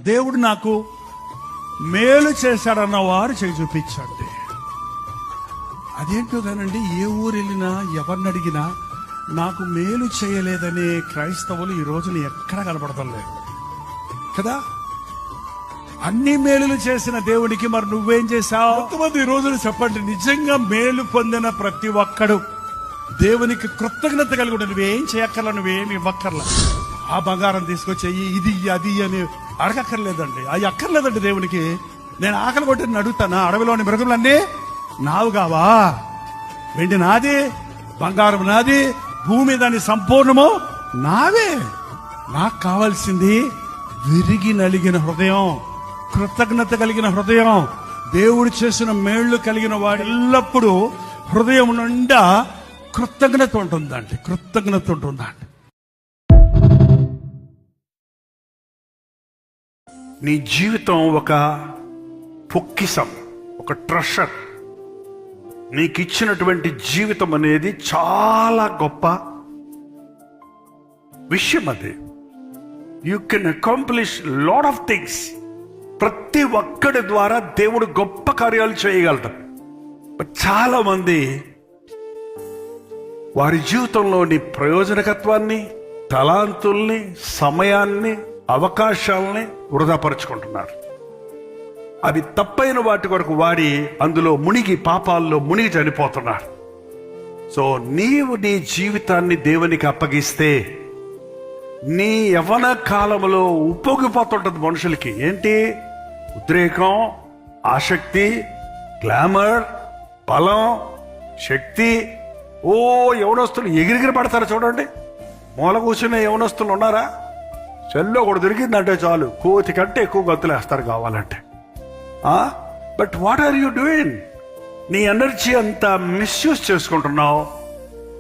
దేవుడు నాకు మేలు చేశాడన్న వారు చేయి చూపించండి. అదేంటో కానండి, ఏ ఊరు వెళ్ళినా ఎవరిని అడిగినా నాకు మేలు చేయలేదనే క్రైస్తవులు ఈ రోజున ఎక్కడ కనపడటం లేదు కదా. అన్ని మేలులు చేసిన దేవుడికి మరి నువ్వేం చేశావు? కొంతమంది ఈ రోజున చెప్పండి, నిజంగా మేలు పొందిన ప్రతి ఒక్కడు దేవునికి కృతజ్ఞత కలిగి ఉంటాడు. నువ్వేం చేయక్కర్లా, నువ్వేమి ఇవ్వక్కర్లా. ఆ బంగారం తీసుకొచ్చేయి, ఇది అది అని అడగక్కర్లేదండి. అవి అక్కర్లేదండి దేవునికి. నేను ఆకలి కొట్టి అడుగుతానా? అడవిలోని మృగములన్నీ నావు కావా? వెండి నాది, బంగారం నాది, భూమి దాని సంపూర్ణము నావే. నాకు కావాల్సింది విరిగి నలిగిన హృదయం, కృతజ్ఞత కలిగిన హృదయం. దేవుడు చేసిన మేళ్లు కలిగిన వాడు ఎల్లప్పుడూ హృదయం నిండా కృతజ్ఞత ఉంటుందండి, కృతజ్ఞత ఉంటుందండి. నీ జీవితం ఒక పొక్కిసం, ఒక ట్రెషర్. నీకు ఇచ్చినటువంటి జీవితం అనేది చాలా గొప్ప విషయం. అది you can accomplish lot of things. ప్రతి ఒక్కడి ద్వారా దేవుడు గొప్ప కార్యాలు చేయగలడు. బట్ చాలా మంది వారి జీవితంలోని ప్రయోజనకత్వాన్ని, తలాంతుల్ని, సమయాన్ని, అవకాశాలని వృధాపరుచుకుంటున్నారు. అవి తప్పైన వాటి కొరకు వాడి అందులో మునిగి, పాపాల్లో మునిగి చనిపోతున్నారు. సో నీవు నీ జీవితాన్ని దేవునికి అప్పగిస్తే నీ యవ్వన కాలంలో ఉప్పొంగిపోతుంటుంది మనుషులకి. ఏంటి? ఉద్రేకం, ఆసక్తి, గ్లామర్, బలం, శక్తి. ఓ యవనస్తులు ఎగిరిగిరి పడతారు చూడండి. మూల కూర్చునే యవనస్తులు ఉన్నారా? చెల్లో కూడా దొరికిందంటే చాలు కోతి కంటే ఎక్కువ గంతులేస్తారు కావాలంటే. But what are you doing? నీ ఎనర్జీ అంతా మిస్యూజ్ చేసుకుంటున్నావు.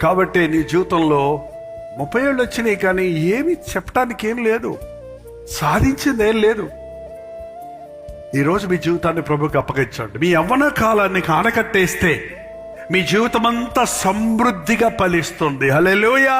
కాబట్టి నీ జీవితంలో 30 ఏళ్ళు వచ్చినాయి కానీ ఏమి చెప్పడానికి ఏం లేదు, సాధించింది ఏం లేదు. ఈరోజు మీ జీవితాన్ని ప్రభుకి అప్పగించండి. మీ యవ్వన కాలాన్ని ఆనకట్టేస్తే మీ జీవితం అంతా సమృద్ధిగా ఫలిస్తుంది. హల్లెలూయా.